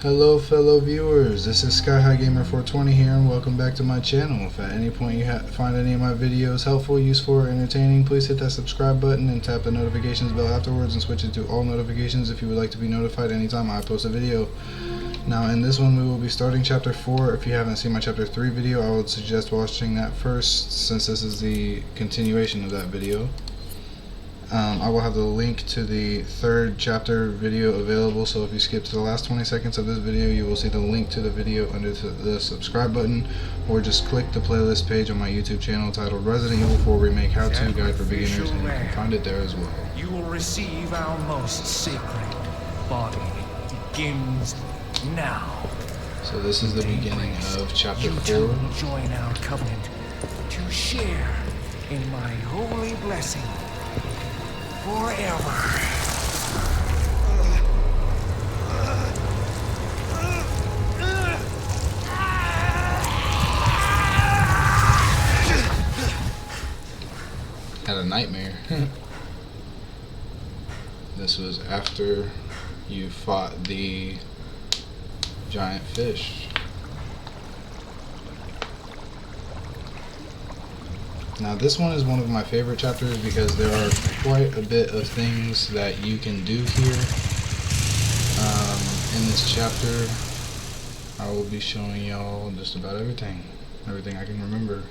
Hello fellow viewers, this is SkyHighGamer420 here and welcome back to my channel. If at any point you find any of my videos helpful, useful, or entertaining, please hit that subscribe button and tap the notifications bell afterwards and switch it to all notifications if you would like to be notified anytime I post a video. Now in this one we will be starting chapter 4. If you haven't seen my chapter 3 video, I would suggest watching that first since this is the continuation of that video. I will have the link to the third chapter video available, so if you skip to the last 20 seconds of this video, you will see the link to the video under the subscribe button, or just click the playlist page on my YouTube channel titled Resident Evil 4 Remake How-To Guide for Beginners, and you can find it there as well. You will receive our most sacred body. It begins now. So this is the beginning of chapter 4. You will join our covenant to share in my holy blessing forever. Had a nightmare. This was after you fought the giant fish. Now this one is one of my favorite chapters because there are quite a bit of things that you can do here. In this chapter I will be showing y'all just about everything I can remember.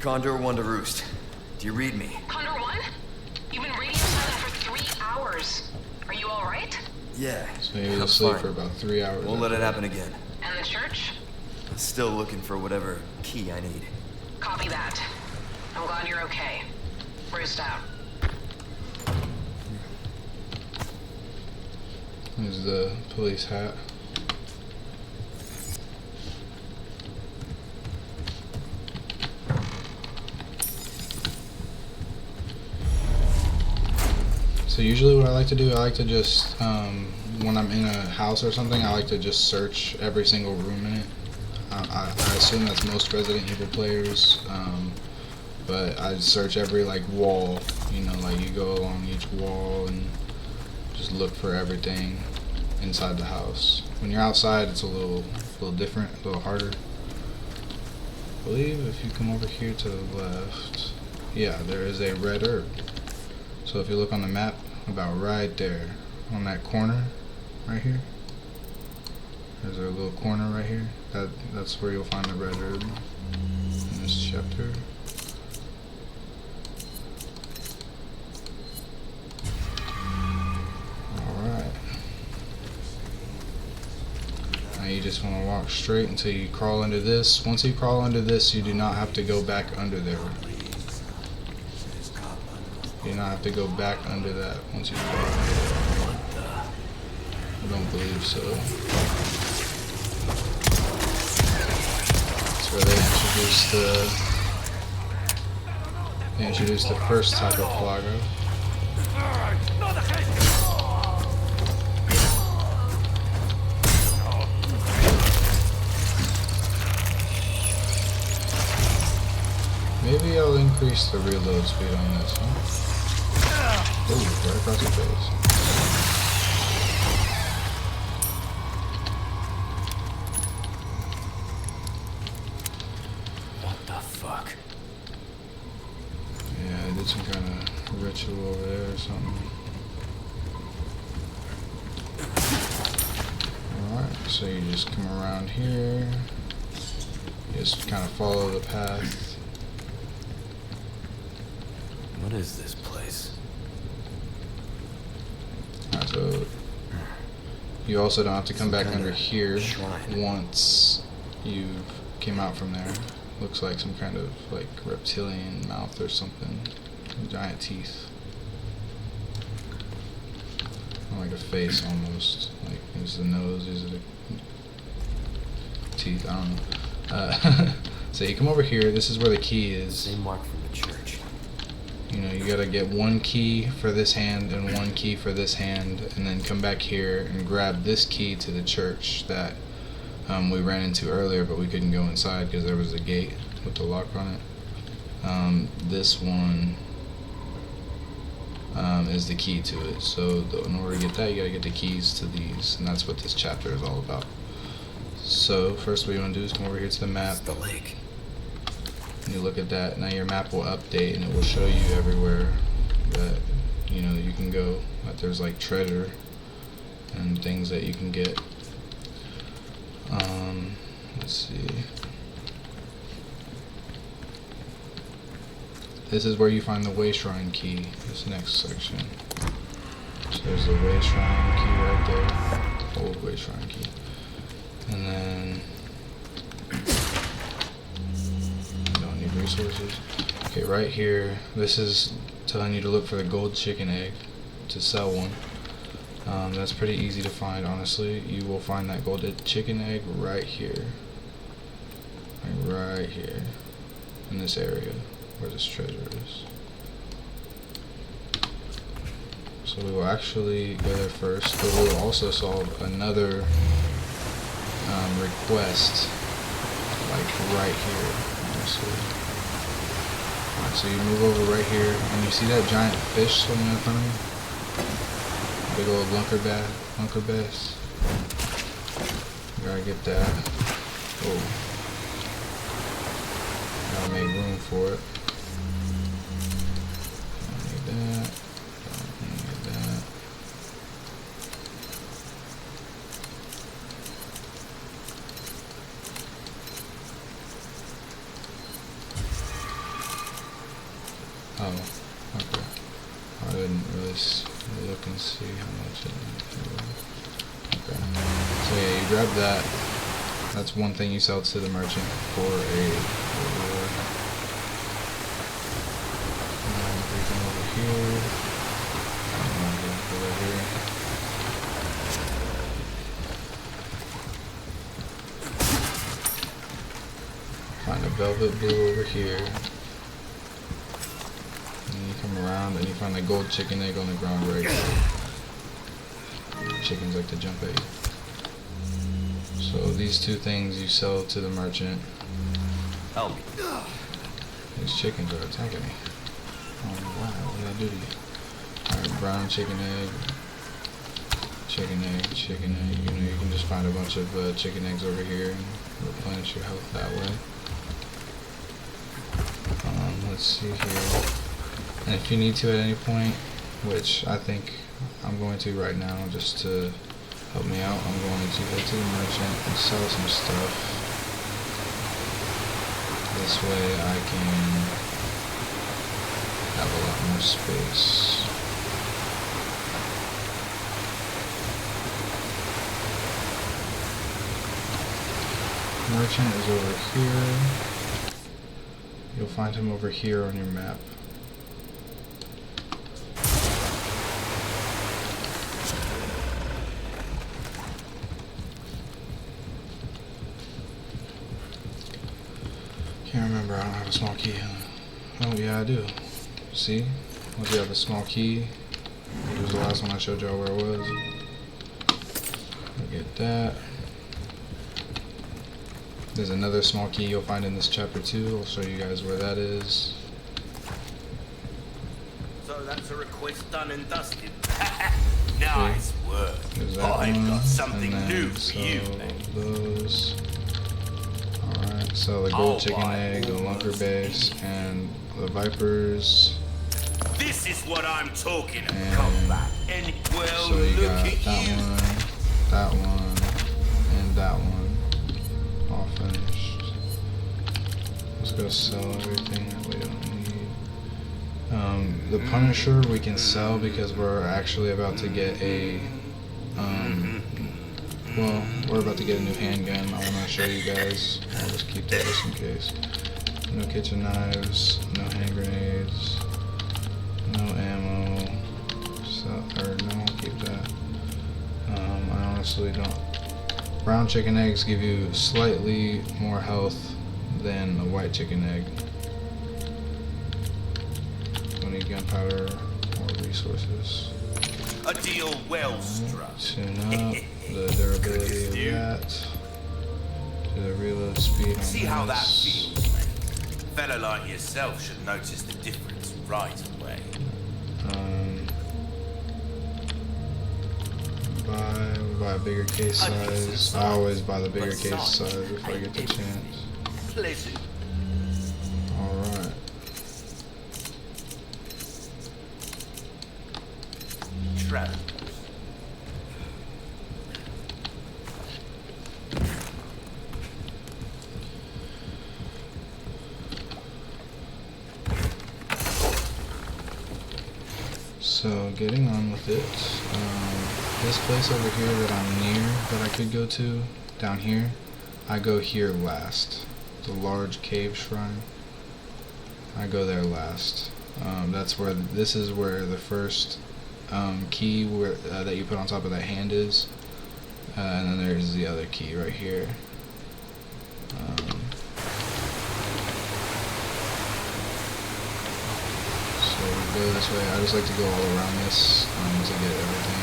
Condor 1 to Roost. Do you read me? Condor 1? You've been radio silent for 3 hours. Are you alright? Yeah. So you will sleep for about 3 hours. Won't let it happen again. And the church? Still looking for whatever key I need. Copy that. I'm glad you're okay. Roost out. There's the police hat. So usually what I like to do, I like to just, when I'm in a house or something, I like to just search every single room in it. I assume that's most Resident Evil players, but I search every like wall, you know, like you go along each wall and just look for everything inside the house. When you're outside, it's a little different, a little harder. I believe if you come over here to the left, yeah, there is a red herb. So if you look on the map, about right there, on that corner, right here, there's a little corner right here. That's where you'll find the red herb in this chapter. Alright. Now you just want to walk straight until you crawl under this. Once you crawl under this, you do not have to go back under there. You do not have to go back under that once you crawl under there. I don't believe so. That's where they introduced the first type of plaga. Maybe I'll increase the reload speed on this, huh? Ooh, right across the face. What the fuck? Yeah, I did some kind of ritual over there or something. Alright, so you just come around here. Just kind of follow the path. What is this place? Alright, so you also don't have to come back under here once you came out from there. Looks like some kind of like reptilian mouth or something. Giant teeth. Like a face almost. Like there's the nose, these are the teeth, I don't know. So you come over here, this is where the key is. Same mark from the church. You know, you gotta get one key for this hand and one key for this hand, and then come back here and grab this key to the church that we ran into earlier, but we couldn't go inside because there was a gate with the lock on it. This one is the key to it. So in order to get that, you gotta get the keys to these, and that's what this chapter is all about. So first what you want to do is come over here to the map. It's the lake. And you look at that. Now your map will update and it will show you everywhere that you can go. That there's like treasure and things that you can get. Let's see. This is where you find the way shrine key. This next section. So there's the way shrine key right there. Old way shrine key. And then you don't need resources. Okay, right here, this is telling you to look for the gold chicken egg to sell one. That's pretty easy to find, honestly. You will find that gold chicken egg right here. Right here. In this area where this treasure is. So we will actually go there first, but we will also solve another request, like right here, honestly. Alright, so you move over right here, and you see that giant fish swimming in front of me? Big old lunker bass. You gotta get that. Oh. Gotta make room for it. Don't need that. Don't need that. Oh, okay. I didn't really look and see how much it was. Okay. So yeah, you grab that. That's one thing you sell to the merchant for a reward. And then we come over here. Over here. Find a velvet blue over here. Come around and you find the gold chicken egg on the ground right here. Chickens like to jump at you. So these two things you sell to the merchant. Help me. These chickens are attacking me. Oh wow, what did I do to you? Alright, brown chicken egg. Chicken egg. You can just find a bunch of chicken eggs over here and replenish your health that way. Let's see here. And if you need to at any point, which I think I'm going to right now just to help me out, I'm going to go to the merchant and sell some stuff. This way I can have a lot more space. Merchant is over here. You'll find him over here on your map. Can't remember, I don't have a small key. Oh yeah, I do. See? Once you have a small key, it was the last one I showed y'all where it was. I'll get that. There's another small key you'll find in this chapter too. I'll show you guys where that is. So that's a request done and dusted. Nice work. There's that I've one, got something and then new for you, mate. those. Alright, so the gold chicken egg, the lunker base, and the vipers. This is what I'm talking about. And Come back. And well, so you look got at that you. one, and that one. All finished. Let's go sell everything that we don't need. The Punisher we can sell because we're actually about to get a well, we're about to get a new handgun. I want to show you guys. I'll just keep that just in case. No kitchen knives, no hand grenades, no ammo. So, or no, I'll keep that. I honestly don't. Brown chicken eggs give you slightly more health than a white chicken egg. Don't need gunpowder or resources. A deal well struck. Tune up the durability of that. Do the reload speed on See how that this. feels, mate. A fellow like yourself should notice the difference right away. Buy a bigger case size. I always buy the bigger case size if I get the chance. Pleasant. Alright. Travel. So getting on with it. This place over here that I'm near that I could go to, down here, I go here last. The large cave shrine. I go there last. That's where this is where the first key where that you put on top of that hand is, and then there's the other key right here. So we go this way. I just like to go all around this to get everything.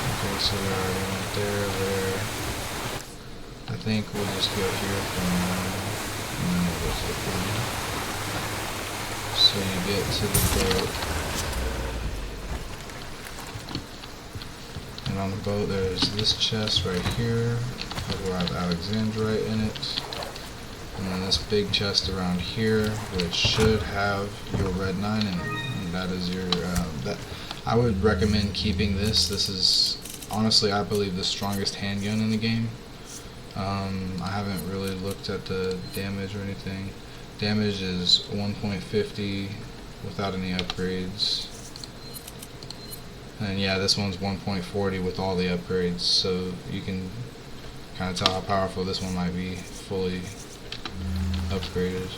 Okay, so we already went there. I think we'll just go here for now, and then we'll go to the point. So you get to the boat, and on the boat there's this chest right here, that will have Alexandrite in it, and then this big chest around here, which should have your red 9 in it, and that is your, that I would recommend keeping this. This is, honestly, I believe the strongest handgun in the game. I haven't really looked at the damage or anything. Damage is 1.50 without any upgrades. And yeah, this one's 1.40 with all the upgrades, so you can kind of tell how powerful this one might be fully upgraded.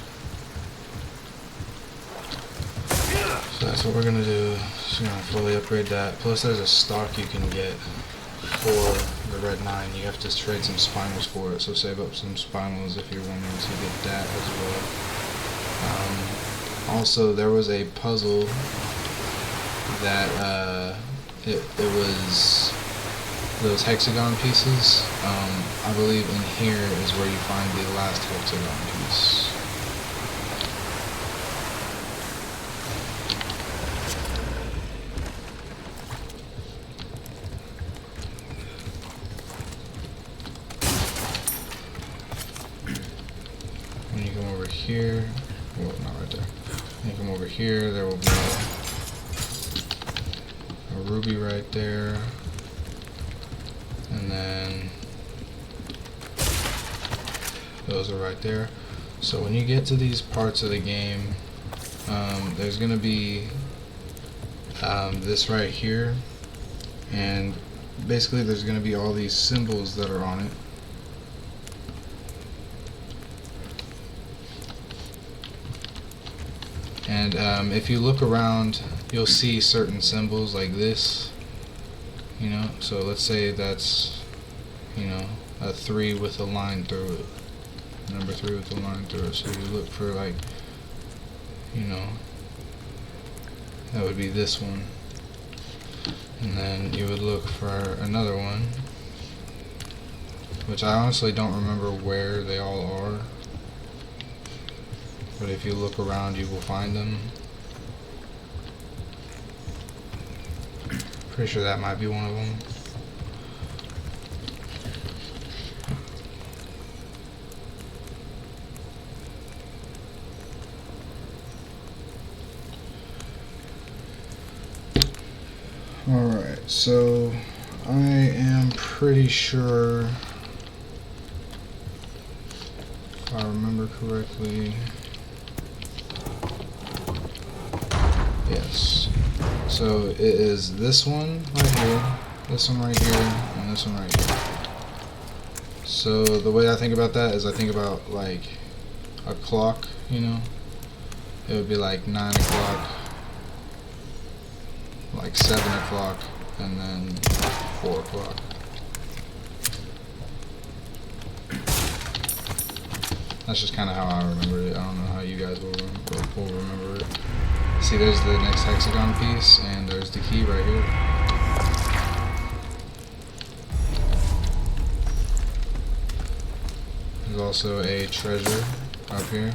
So that's what we're gonna do. Just gonna fully upgrade that. Plus there's a stock you can get for the red 9. You have to trade some spinals for it, so save up some spinals if you're wanting to get that as well. Also, there was a puzzle that it was those hexagon pieces. I believe in here is where you find the last hexagon piece. When you come over here, well, not right there. When you come over here, there will be a ruby right there, and then those are right there. So when you get to these parts of the game, there's gonna be this right here, and basically there's gonna be all these symbols that are on it. And if you look around, you'll see certain symbols like this, you know. So let's say that's, you know, a 3 with a line through it, number 3 with a line through it. So you look for, like, you know, that would be this one, and then you would look for another one, which I honestly don't remember where they all are. But if you look around, you will find them. Pretty sure that might be one of them. Alright, so I am pretty sure, if I remember correctly, yes. So it is this one right here, this one right here, and this one right here. So the way I think about that is I think about like a clock, you know. It would be like 9 o'clock, like 7 o'clock, and then 4 o'clock. That's just kind of how I remember it. I don't know how you guys will remember it. See, there's the next hexagon piece, and there's the key right here. There's also a treasure up here.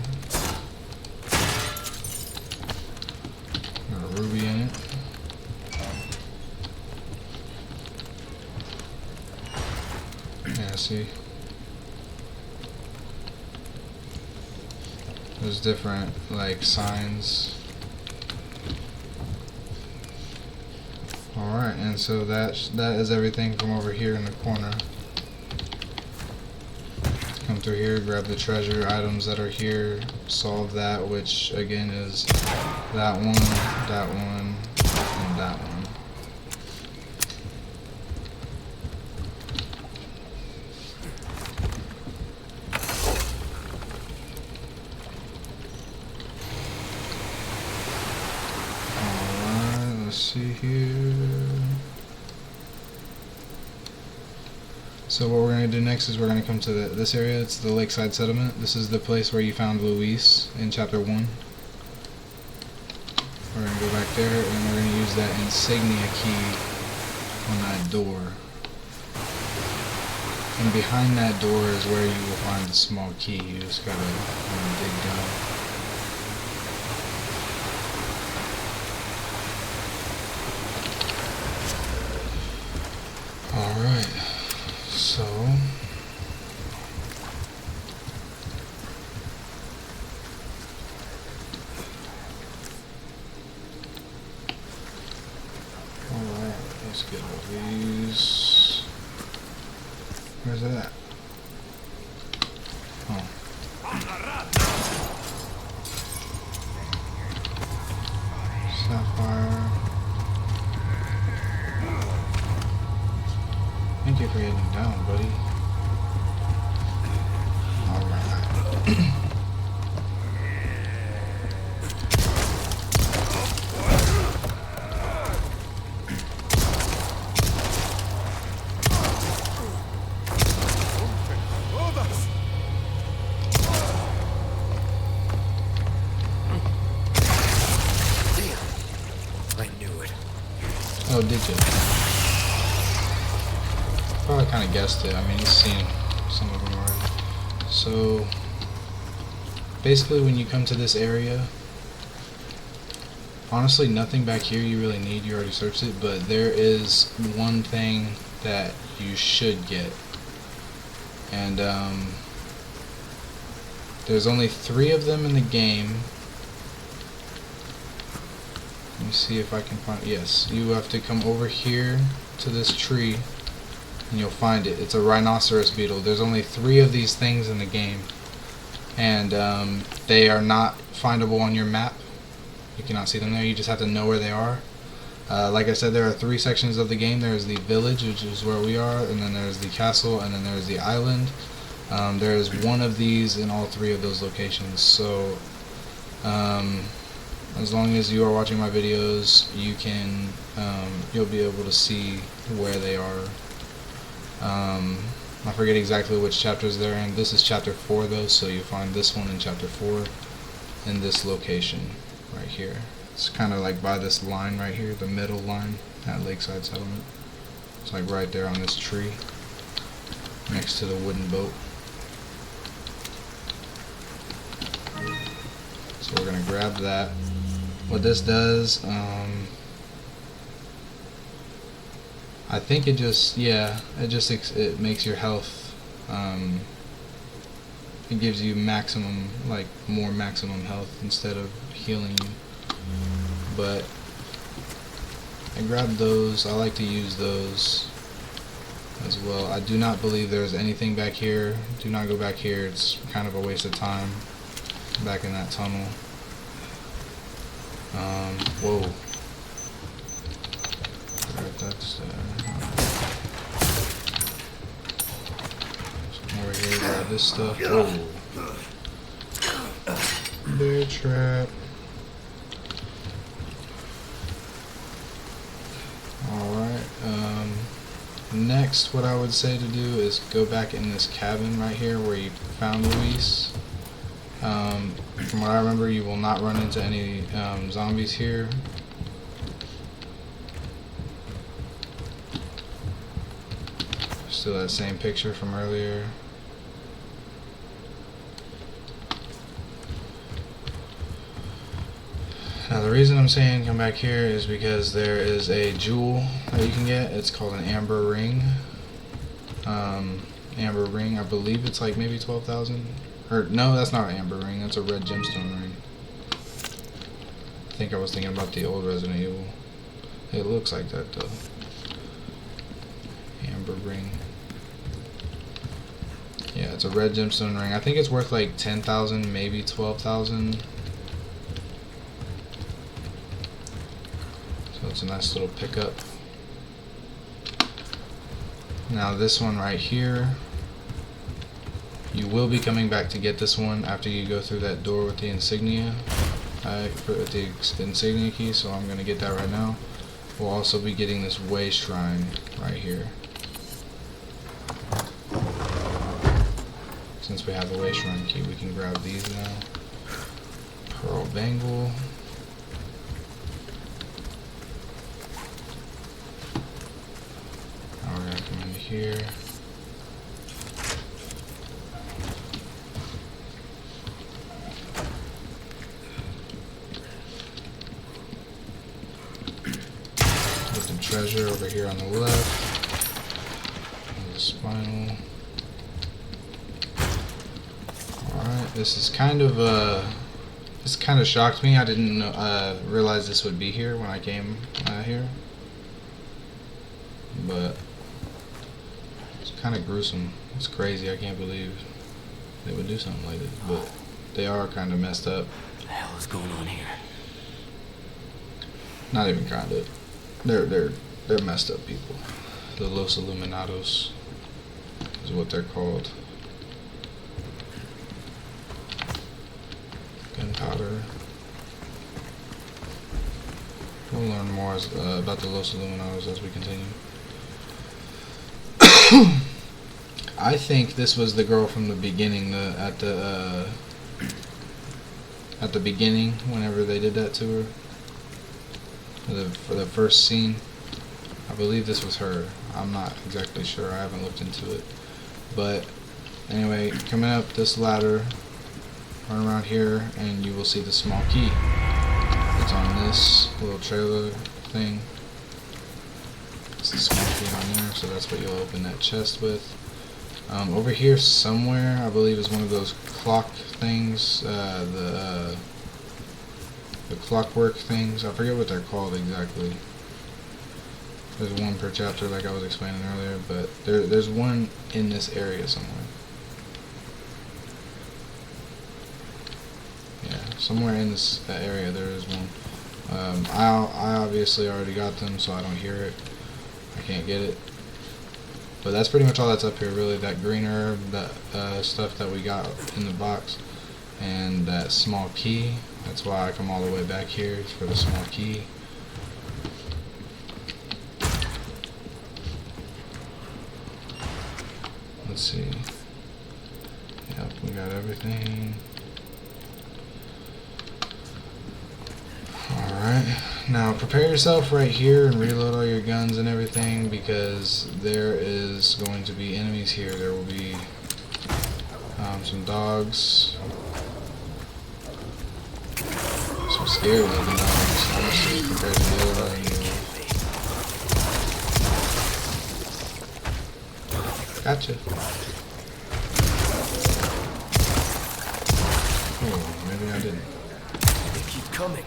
Got a ruby in it. Yeah, see? There's different, like, signs. Alright, and so that is everything from over here in the corner. Come through here, grab the treasure items that are here, solve that, which again is that one, and that one. Alright, let's see here. So what we're going to do next is we're going to come to this area. It's the Lakeside Settlement. This is the place where you found Luis in Chapter 1. We're going to go back there and we're going to use that insignia key on that door. And behind that door is where you will find the small key. You just got to dig down. Alright. So, alright, let's get all these. Where's it at? Oh. Sapphire. Thank you for getting down, buddy. Alright. I knew it. Oh, did you? Probably kind of guessed it. I mean, he's seen some of them already. So, basically when you come to this area, honestly nothing back here you really need. You already searched it, but there is one thing that you should get. And, there's only 3 of them in the game. Let me see if I can find it. Yes, you have to come over here to this tree and you'll find it. It's a rhinoceros beetle. There's only 3 of these things in the game, and they are not findable on your map. You cannot see them there. You just have to know where they are. Like I said, there are 3 sections of the game. There's the village, which is where we are, and then there's the castle, and then there's the island. There is one of these in all 3 of those locations. So as long as you are watching my videos, you can you'll be able to see where they are. I forget exactly which chapters they're in. This is chapter 4 though, so you'll find this one in chapter 4 in this location right here. It's kind of like by this line right here, the middle line at Lakeside Settlement. It's like right there on this tree next to the wooden boat. So we're gonna grab that. What this does, I think it just, yeah, it makes your health, it gives you maximum, like more maximum health instead of healing you. But I grabbed those. I like to use those as well. I do not believe there's anything back here. Do not go back here. It's kind of a waste of time back in that tunnel. Whoa. Alright, that's over here, grab this stuff. Whoa. Bear trap. Alright, next what I would say to do is go back in this cabin right here where you found Luis. From what I remember, you will not run into any zombies here. Still that same picture from earlier. Now the reason I'm saying come back here is because there is a jewel that you can get. It's called an amber ring. Amber ring, I believe it's like maybe 12,000. Or no, that's not an amber ring, that's a red gemstone ring. I think I was thinking about the old Resident Evil. It looks like that though. Amber ring. Yeah, it's a red gemstone ring. I think it's worth like 10,000, maybe 12,000. So it's a nice little pickup. Now this one right here, you will be coming back to get this one after you go through that door with the insignia. With the insignia key, so I'm going to get that right now. We'll also be getting this way shrine right here. Since we have the way shrine key, we can grab these now. Pearl bangle. Now we're going to come into here. Treasure over here on the left. And the spinal. Alright, this is kind of this kind of shocked me. I didn't realize this would be here when I came here. But it's kind of gruesome. It's crazy. I can't believe they would do something like this, but they are kind of messed up. What the hell is going on here? Not even kind of. They're messed up people. The Los Illuminados is what they're called. Gunpowder. We'll learn more about the Los Illuminados as we continue. I think this was the girl from the beginning. At the beginning, whenever they did that to her. For the first scene, I believe this was her. I'm not exactly sure. I haven't looked into it. But anyway, coming up this ladder, run around here, and you will see the small key. It's on this little trailer thing. It's the small key on there, so that's what you'll open that chest with. Over here somewhere, I believe, is one of those clock things. The clockwork things. I forget what they're called exactly. There's one per chapter, like I was explaining earlier, but there's one in this area somewhere. Yeah, somewhere in this area there is one. I obviously already got them, so I don't hear it. I can't get it. But that's pretty much all that's up here, really. That green herb, that stuff that we got in the box, and that small key. That's why I come all the way back here, for the small key. Let's see. Yep, we got everything. Alright, now prepare yourself right here and reload all your guns and everything, because there is going to be enemies here. There will be some dogs. Some scary looking dogs, honestly, compared to the other Resident Evil. Gotcha. Oh, maybe I didn't. They keep coming.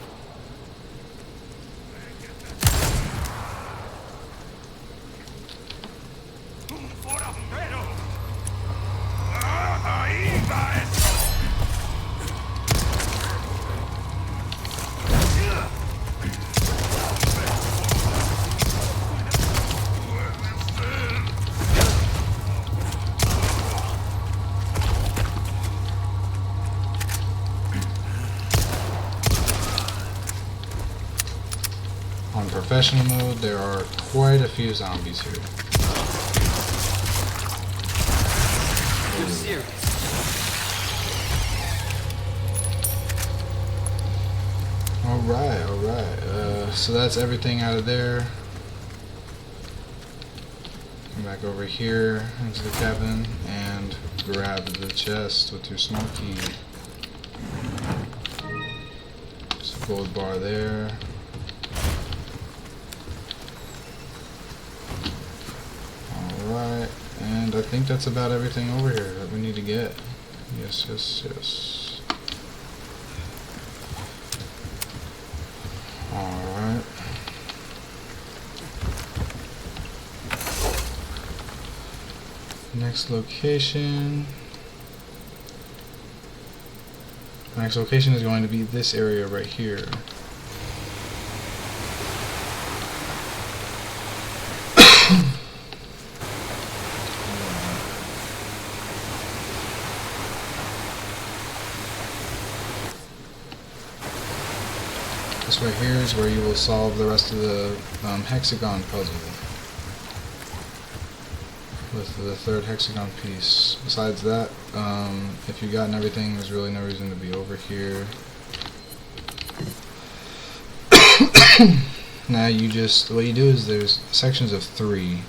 On professional mode, there are quite a few zombies here. You're serious. Alright. So that's everything out of there. Come back over here into the cabin and grab the chest with your small key. So gold bar there. Alright, and I think that's about everything over here that we need to get. Yes, yes, yes. Alright. Next location. The next location is going to be this area right here. This right here is where you will solve the rest of the hexagon puzzle with the third hexagon piece. Besides that, if you've gotten everything, there's really no reason to be over here. Now what you do is there's sections of 3,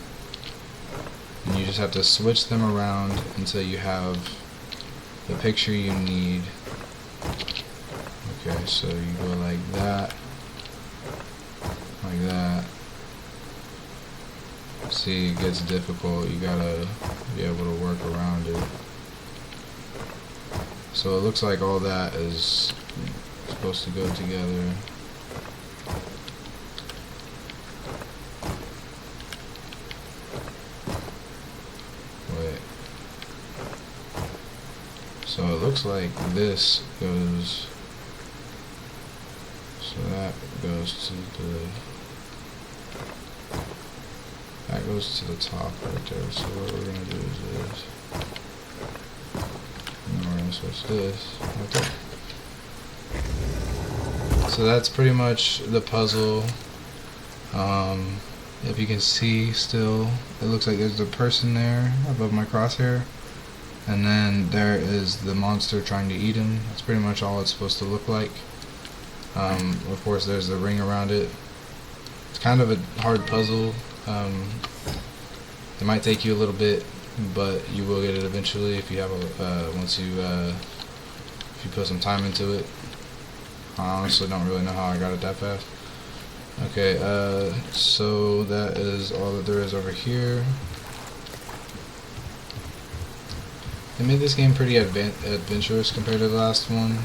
and you just have to switch them around until you have the picture you need. Okay, so you go like that, like that. See, it gets difficult. You gotta be able to work around it. So it looks like all that is supposed to go together. Wait. So it looks like this goes. So that goes to the top right there. So what we're gonna do is this. And we're gonna switch this right there. So that's pretty much the puzzle. If you can see still, it looks like there's a person there above my crosshair. And then there is the monster trying to eat him. That's pretty much all it's supposed to look like. Of course, there's the ring around it. It's kind of a hard puzzle. It might take you a little bit, but you will get it eventually if you have if you put some time into it. I honestly don't really know how I got it that fast. Okay, so that is all that there is over here. They made this game pretty adventurous compared to the last one.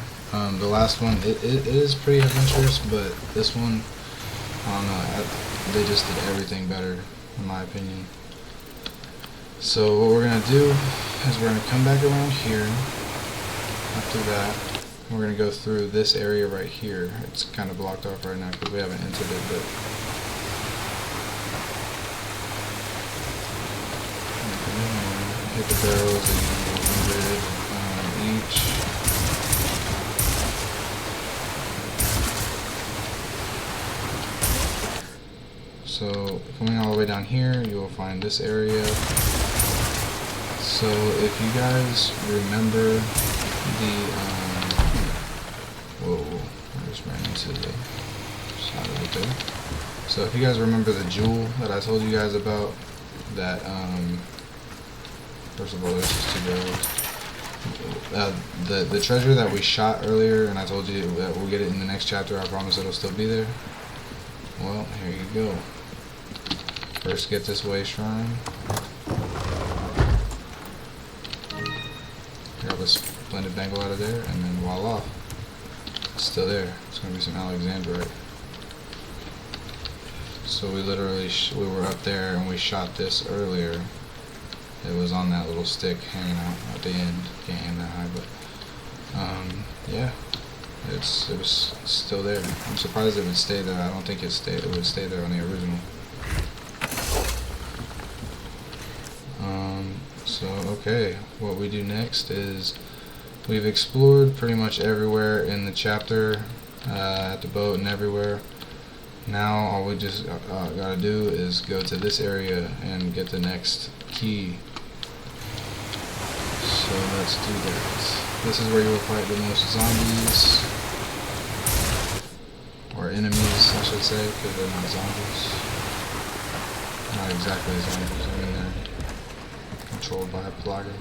The last one, it is pretty adventurous, but this one, I don't know, they just did everything better, in my opinion. So what we're going to do is we're going to come back around here. After that, we're going to go through this area right here. It's kind of blocked off right now because we haven't entered it, but hit the barrels at 100 each. So coming all the way down here, you will find this area. So if you guys remember whoa, I just ran into the side of it there. So if you guys remember the jewel that I told you guys about, that first of all, there's just 2 barrels. The treasure that we shot earlier, and I told you that we'll get it in the next chapter. I promise it'll still be there. Well, here you go. First get this way shrine. Grab a splendid bangle out of there, and then voila. It's still there. It's going to be some alexandrite. So we literally, we were up there and we shot this earlier. It was on that little stick hanging out at the end. Can't aim that high, but yeah. It was still there. I'm surprised it would stay there. I don't think it would stay there on the original. So okay, what we do next is we've explored pretty much everywhere in the chapter, at the boat and everywhere. Now all we just gotta do is go to this area and get the next key. So let's do that. This is where you will fight the most zombies. Or enemies, I should say, because they're not zombies. Not exactly zombies, I mean they're controlled by a plugin.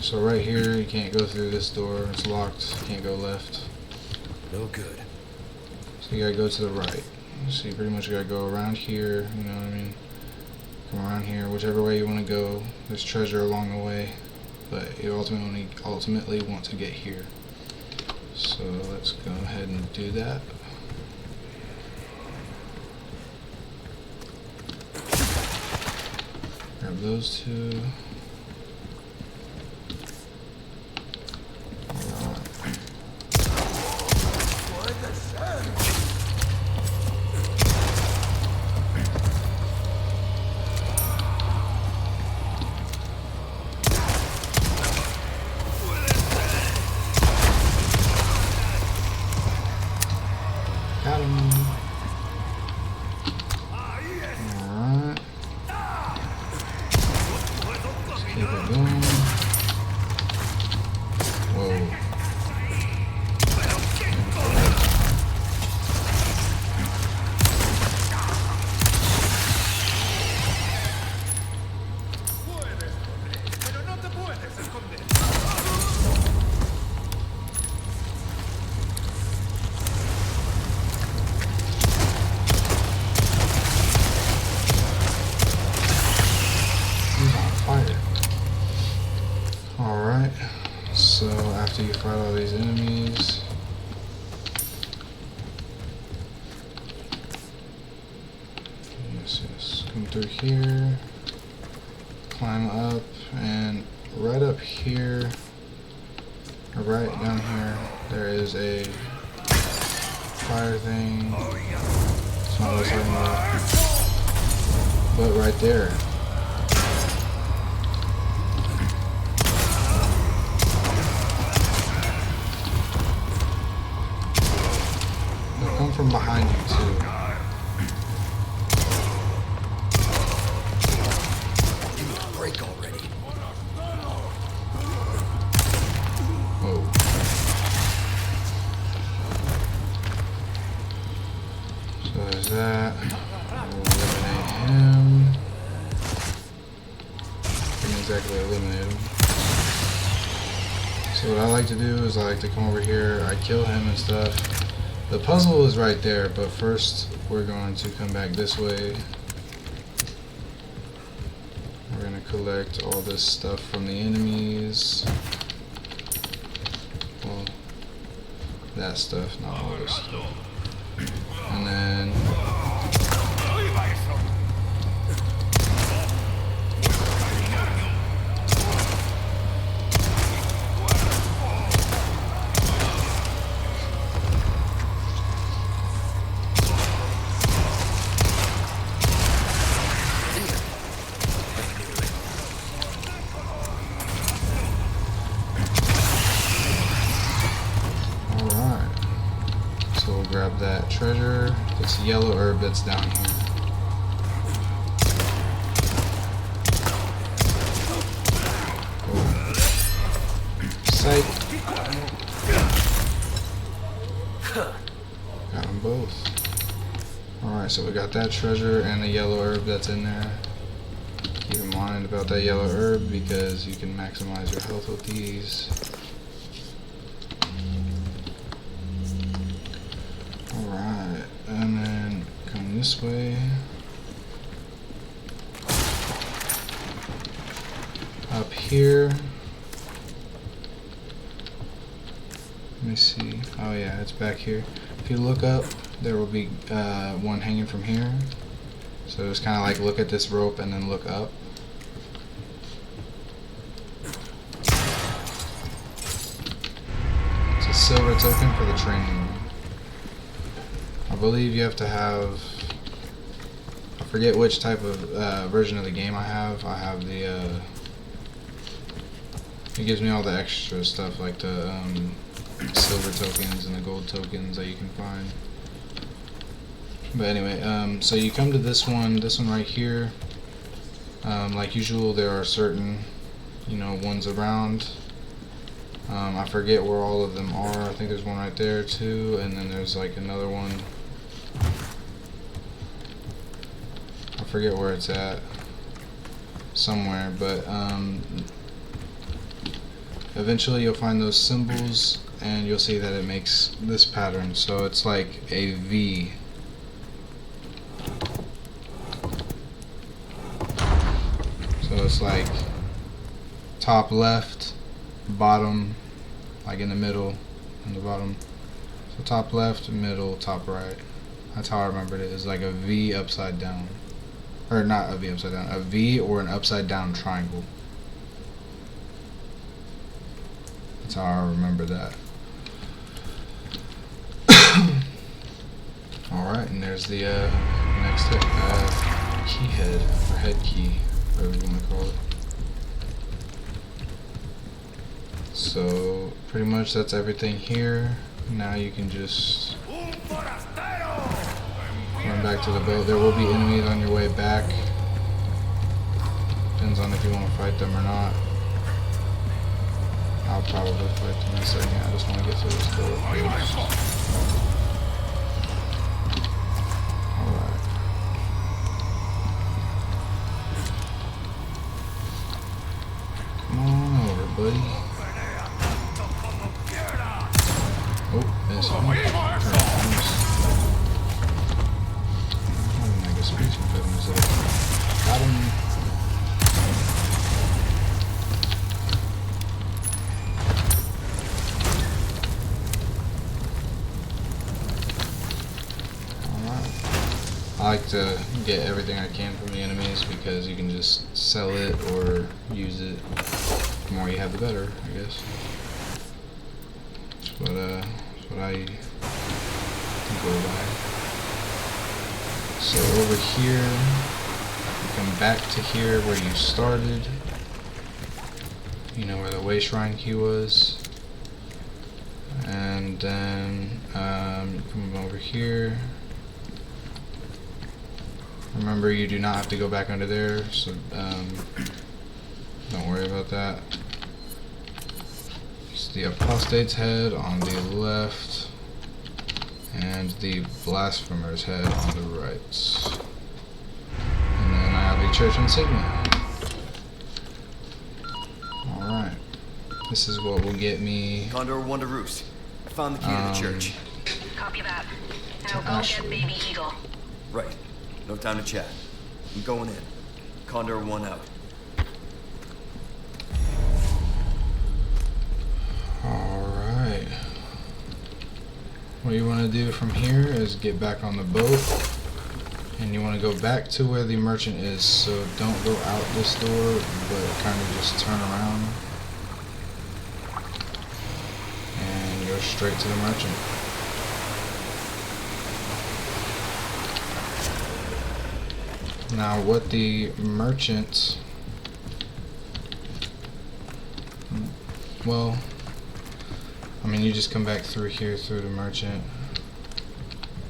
So right here, you can't go through this door, it's locked, you can't go left. No good. So you gotta go to the right. So you pretty much gotta go around here, you know what I mean? Come around here, whichever way you want to go. There's treasure along the way, but you ultimately want to get here. So let's go ahead and do that. Grab those two. Got him. Alright. Let's keep it going. Whoa. Alright, so after you fight all these enemies, yes, come through here, climb up, and right up here, or right down here, there is a fire thing. It's not what I was talking about, but right there. Come from behind you too. Give me a break already. Whoa. So there's that. We'll eliminate him. Didn't exactly eliminate him. So what I like to do is I like to come over here, I kill him and stuff. The puzzle is right there, but first we're going to come back this way. We're going to collect all this stuff from the enemies. Well, that stuff, not all this stuff. And then grab that treasure. It's a yellow herb that's down here. Oh. Sight. Got them both. Alright, so we got that treasure and the yellow herb that's in there. Keep in mind about that yellow herb because you can maximize your health with these. Alright, and then come this way. Up here. Let me see. Oh yeah, it's back here. If you look up, there will be one hanging from here. So it's kind of like look at this rope and then look up. It's a silver token for the training room. I believe you have to have, I forget which type of version of the game I have. I have the, it gives me all the extra stuff like the silver tokens and the gold tokens that you can find. But anyway, so you come to this one right here. Like usual, there are certain, ones around. I forget where all of them are. I think there's one right there too, and then there's like another one. I forget where it's at. Somewhere, but eventually you'll find those symbols, and you'll see that it makes this pattern. So it's like a V. So it's like top left, bottom, like in the middle, and the bottom. So top left, middle, top right. That's how I remembered it. It's like a V upside down. Or not a V upside down, a V or an upside down triangle. That's how I remember that. Alright, and there's the next key head, or head key, whatever you want to call it. So pretty much that's everything here. Now you can just run back to the boat. There will be enemies on your way back. Depends on if you want to fight them or not. I'll probably fight them in a second. I just want to get through this door first. Alright. Come on over, buddy. Oh, missed one. Oh, make a speech impediment there. Got him. I like to get everything I can from the enemies because you can just sell it or use it. The more you have, the better, I guess. That's what I go by. So over here, you come back to here where you started. You know where the way shrine key was. And then you come over here. Remember, you do not have to go back under there, so don't worry about that. It's the apostate's head on the left, and the blasphemer's head on the right. And then I have the church insignia. Alright. This is what will get me... Condor 1 to Roost. I found the key to the church. Copy that. Now go get Baby Eagle. Right. No time to chat. I'm going in. Condor 1 out. Alright. What you want to do from here is get back on the boat. And you want to go back to where the merchant is. So don't go out this door, but kind of just turn around. And go straight to the merchant. Now what the merchant, well, I mean you just come back through here through the merchant,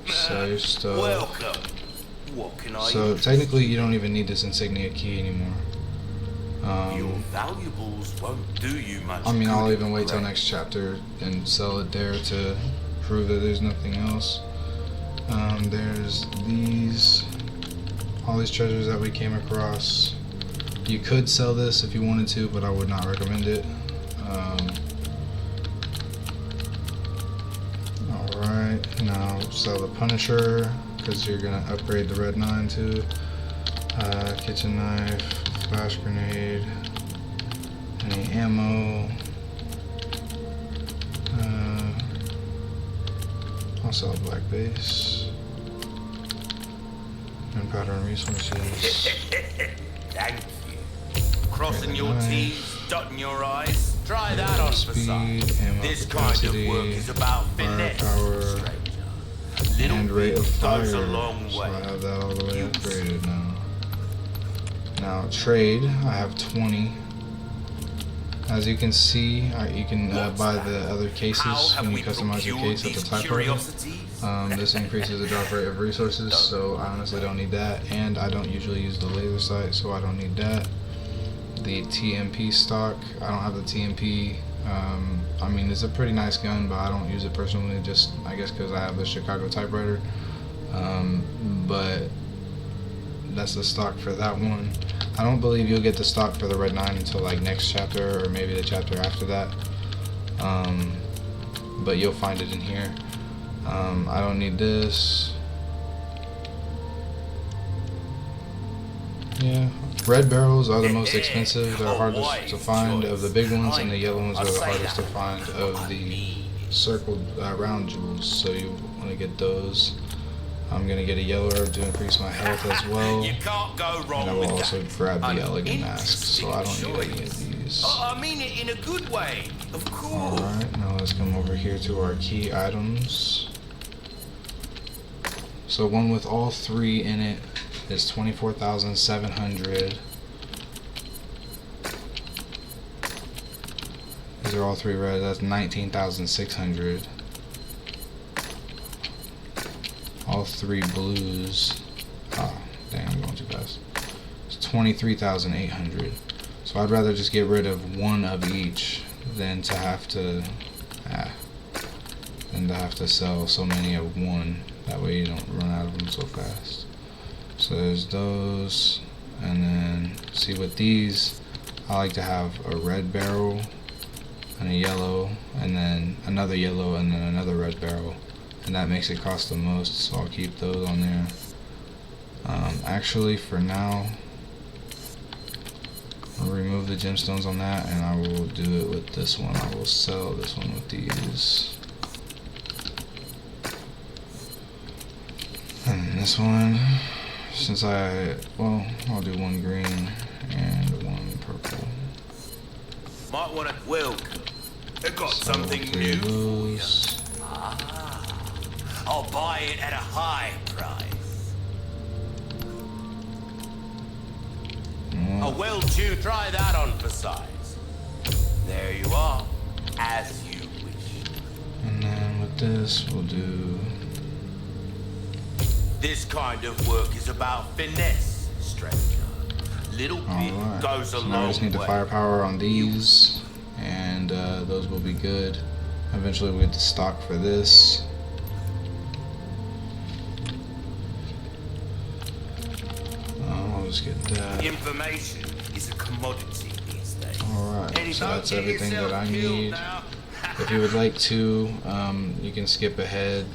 sell your stuff. Welcome. What can I So use? technically you don't even need this insignia key anymore. Your valuables won't do you much. I mean I'll good, even wait till right? next chapter and sell it there to prove that there's nothing else. There's these. All these treasures that we came across. You could sell this if you wanted to, but I would not recommend it. Alright, now sell the Punisher, because you're going to upgrade the Red 9 too. Kitchen knife, flash grenade, any ammo. I'll sell a black base. Gunpowder and resources. Thank you. Crossing your Nice. T's, dotting your I's. Try that on for Speed, size. ammo This kind capacity, of work is about finesse, firepower, stranger. Little and rate of bit fire. goes a long So way. I have that all the way upgraded now. Now trade, I have 20. As you can see, you can buy the other cases when you customize your case at the type level. This increases the drop rate of resources, so I honestly don't need that, and I don't usually use the laser sight, so I don't need that. The TMP stock, I don't have the TMP. I mean, it's a pretty nice gun, but I don't use it personally, just I guess because I have the Chicago typewriter. But that's the stock for that one. I don't believe you'll get the stock for the Red 9 until like next chapter, or maybe the chapter after that. but you'll find it in here. I don't need this. Yeah, red barrels are the most expensive. They're hardest to find of the big ones, and the yellow ones are the hardest to find of the circled round jewels. So you want to get those. I'm gonna get a yellow herb to increase my health as well. You can't go wrong And I will with also that. grab the An elegant mask, so I don't need any interesting of these. I mean it in a good way, of course. Alright, now let's come over here to our key items. So one with all three in it is 24,700. These are all three red, that's 19,600. All three blues. Oh, dang, I'm going too fast. It's 23,800. So I'd rather just get rid of one of each than to have to sell so many of one. That way you don't run out of them so fast. So there's those, and then see with these, I like to have a red barrel and a yellow, and then another yellow, and then another red barrel. And that makes it cost the most, so I'll keep those on there. Actually, for now, I'll remove the gemstones on that, and I will do it with this one. I will sell this one with these. And this one, since well, I'll do one green and one purple. Might want to They've got So something three new of for you. those. I'll buy it at a high price. One. Well, you try that on for size. There you are, as you wish. And then with this, we'll do. This kind of work is about finesse, stranger. Little bit Alright, goes a so now I long just need the way. firepower on these, and those will be good. Eventually we'll get the stock for this. I'll just get that. Information is a commodity these days. Alright, Any so that's don't get everything that I yourself killed need. now. If you would like to, you can skip ahead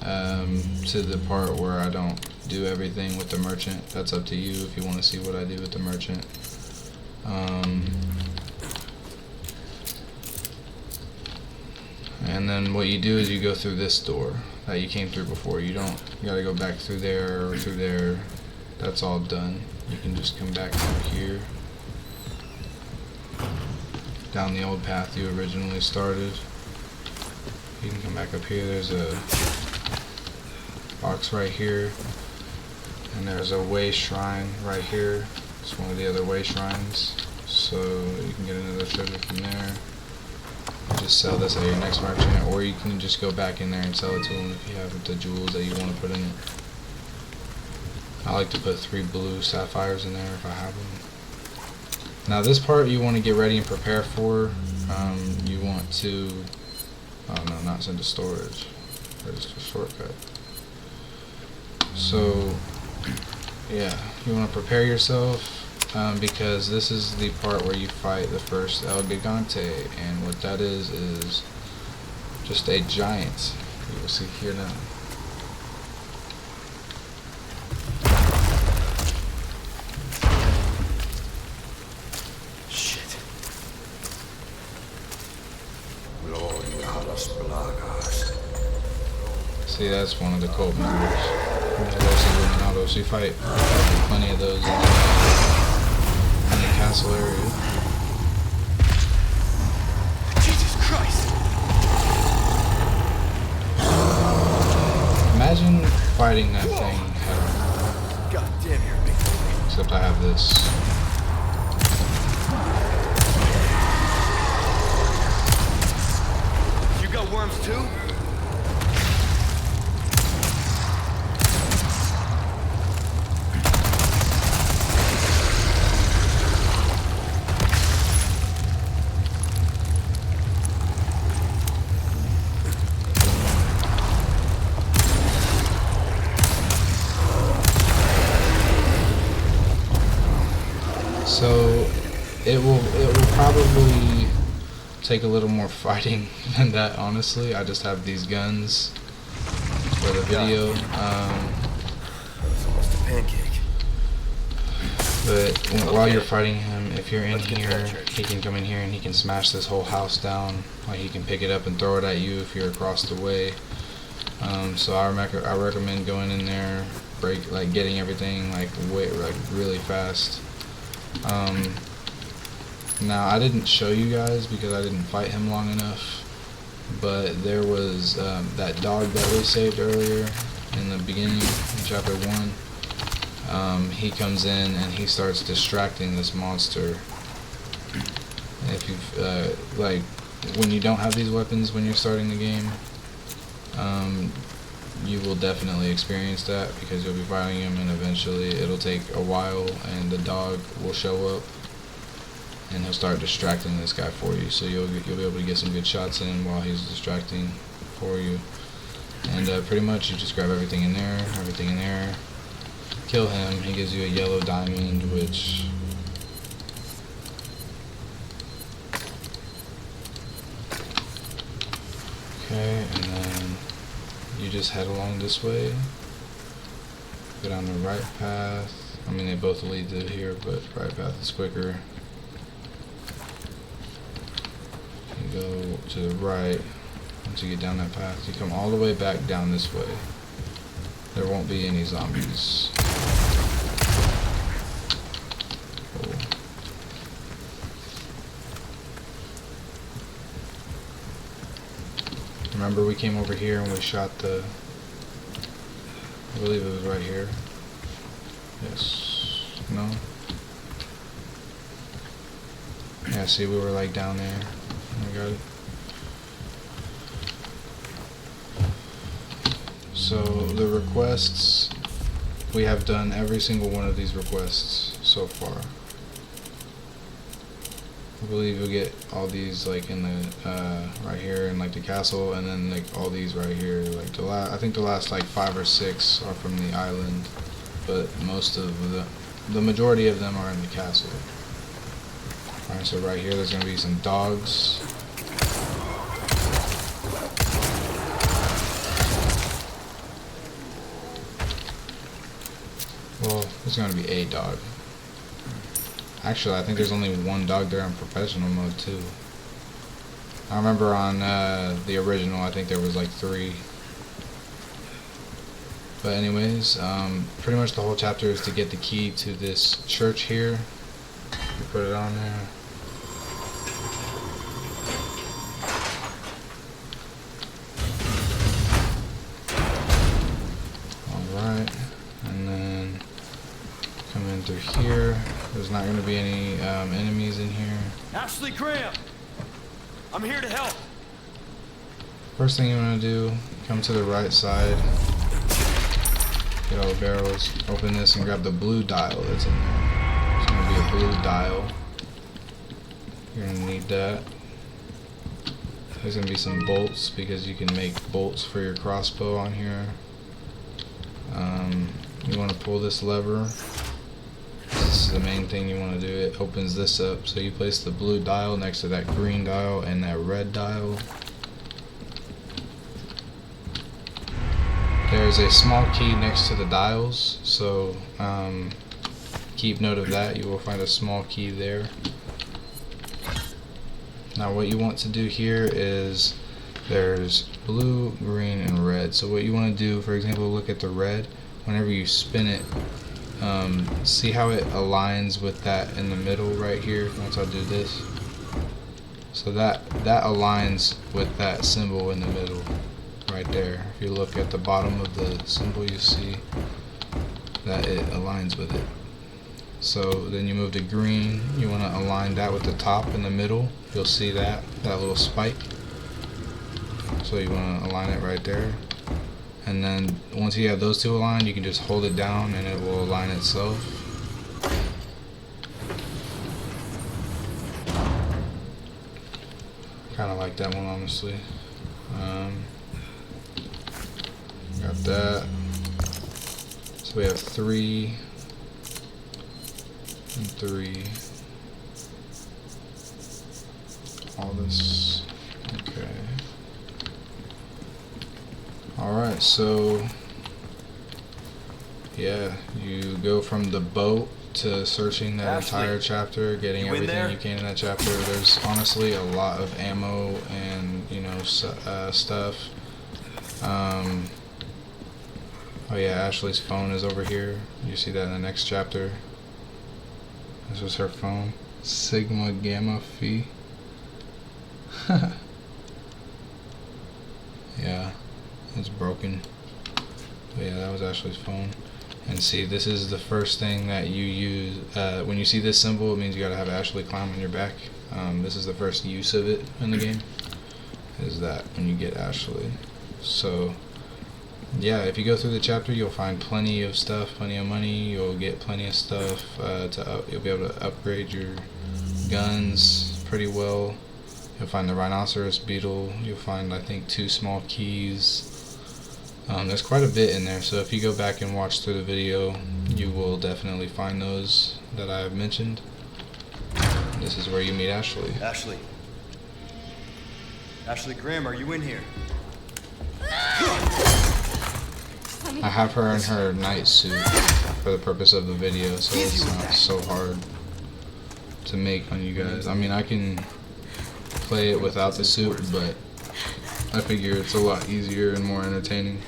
to the part where I don't do everything with the merchant. That's up to you if you want to see what I do with the merchant. And then what you do is you go through this door that you came through before. You gotta go back through there or through there. That's all done. You can just come back through here, down the old path you originally started. You can come back up here. There's a box right here, and there's a way shrine right here. It's one of the other way shrines, so you can get another treasure from there. Just sell this at your next merchant, or you can just go back in there and sell it to them if you have the jewels that you want to put in it. I like to put 3 blue sapphires in there if I have them. Now this part you want to get ready and prepare for. You want to, oh no, not send to storage. There's a shortcut. So yeah, you want to prepare yourself. Because this is the part where you fight the first El Gigante, and what that is just a giant. You will see here now. Shit. See, that's one of the cult members. So you fight plenty of those in the castle area. Jesus Christ! Imagine fighting that thing head God damn, you're a big boy. on. Except I have this. You got worms too? So it will probably take a little more fighting than that, honestly. I just have these guns for the video. It's almost a pancake. But while you're fighting him, if you're in here, he can come in here and he can smash this whole house down. Like, he can pick it up and throw it at you if you're across the way. So I recommend going in there, getting everything like really fast. Now I didn't show you guys because I didn't fight him long enough, but there was that dog that we saved earlier in the beginning in chapter 1. He comes in and he starts distracting this monster. If you've like, when you don't have these weapons when you're starting the game, you will definitely experience that because you'll be fighting him and eventually it'll take a while and the dog will show up and he'll start distracting this guy for you, so you'll be able to get some good shots in while he's distracting for you. And pretty much you just grab everything in there, kill him. He gives you a yellow diamond, which okay, and then you just head along this way, go down the right path. I mean, they both lead to here, but right path is quicker. You go to the right. Once you get down that path, you come all the way back down this way. There won't be any zombies. Cool. Remember we came over here and we shot the, I believe it was right here. Yes. No? Yeah, see, we were like down there. We got it. So the requests, we have done every single one of these requests so far. I believe you'll get all these like in the right here in like the castle, and then like all these right here. Like I think the last like 5 or 6 are from the island, but most of the majority of them are in the castle. All right, so right here there's gonna be some dogs. Well, there's going to be a dog. Actually, I think there's only one dog there in professional mode too. I remember on the original, I think there was like 3. But anyways, pretty much the whole chapter is to get the key to this church here. You put it on there. Alright, and then come in through here. There's not going to be any enemies in here. Ashley Graham! I'm here to help! First thing you want to do, come to the right side. Get all the barrels, open this and grab the blue dial that's in there. There's going to be a blue dial. You're going to need that. There's going to be some bolts because you can make bolts for your crossbow on here. You want to pull this lever. This is the main thing you want to do. It opens this up. So you place the blue dial next to that green dial and that red dial. There's a small key next to the dials, so keep note of that. You will find a small key there. Now what you want to do here is there's blue, green, and red. So what you want to do, for example, look at the red. Whenever you spin it, see how it aligns with that in the middle right here. Once I do this, so that aligns with that symbol in the middle right there. If you look at the bottom of the symbol, you see that it aligns with it. So then you move to green. You want to align that with the top in the middle. You'll see that little spike. So you want to align it right there. And then once you have those two aligned, you can just hold it down and it will align itself. Kind of like that one, honestly. Got that. So we have 3 and 3. all this. Okay. Alright, so yeah, you go from the boat to searching that Ashley, entire chapter, getting you in everything there? you can in that chapter. There's honestly a lot of ammo and, you know, stuff. Oh yeah, Ashley's phone is over here. You see that in the next chapter. This was her phone. Sigma Gamma Phi. Yeah, it's broken. But yeah, that was Ashley's phone. And see, this is the first thing that you use. When you see this symbol, it means you gotta have Ashley climb on your back. This is the first use of it in the game. Is that when you get Ashley. So yeah, if you go through the chapter, you'll find plenty of stuff, plenty of money. You'll get plenty of stuff you'll be able to upgrade your guns pretty well. You'll find the rhinoceros beetle. You'll find, I think, 2 small keys. There's quite a bit in there, so if you go back and watch through the video, you will definitely find those that I have mentioned. This is where you meet Ashley. Ashley. Ashley Grimm, are you in here? I have her in her night suit for the purpose of the video, so it's not so hard to make on you guys. I mean, I can play it without the suit, but I figure it's a lot easier and more entertaining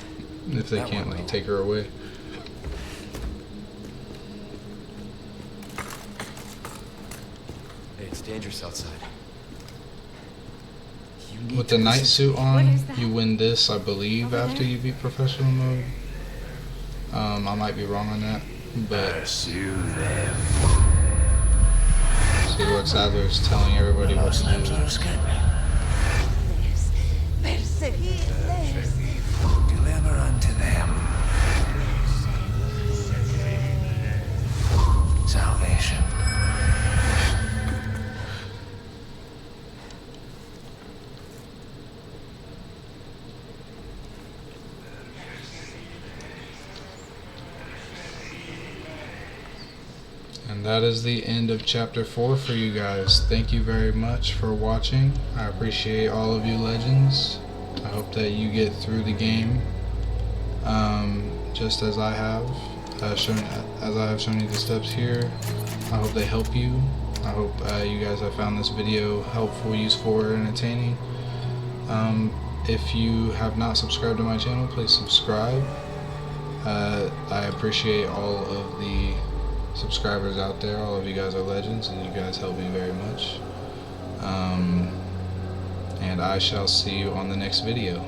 if they can't like take her away. Hey, it's dangerous outside. You need With to the night listen. suit What on, is that? you win this, I believe, Over after there? you beat professional mode. I might be wrong on that, but Pursue them. see, Lord Sadler's telling everybody what to do. Perseguirles. Deliver unto them salvation. And that is the end of chapter 4 for you guys. Thank you very much for watching. I appreciate all of you legends. I hope that you get through the game just as I have shown you the steps here. I hope they help you. I hope you guys have found this video helpful, useful, or entertaining. If you have not subscribed to my channel, please subscribe. I appreciate all of the subscribers out there. All of you guys are legends, and you guys help me very much. And I shall see you on the next video.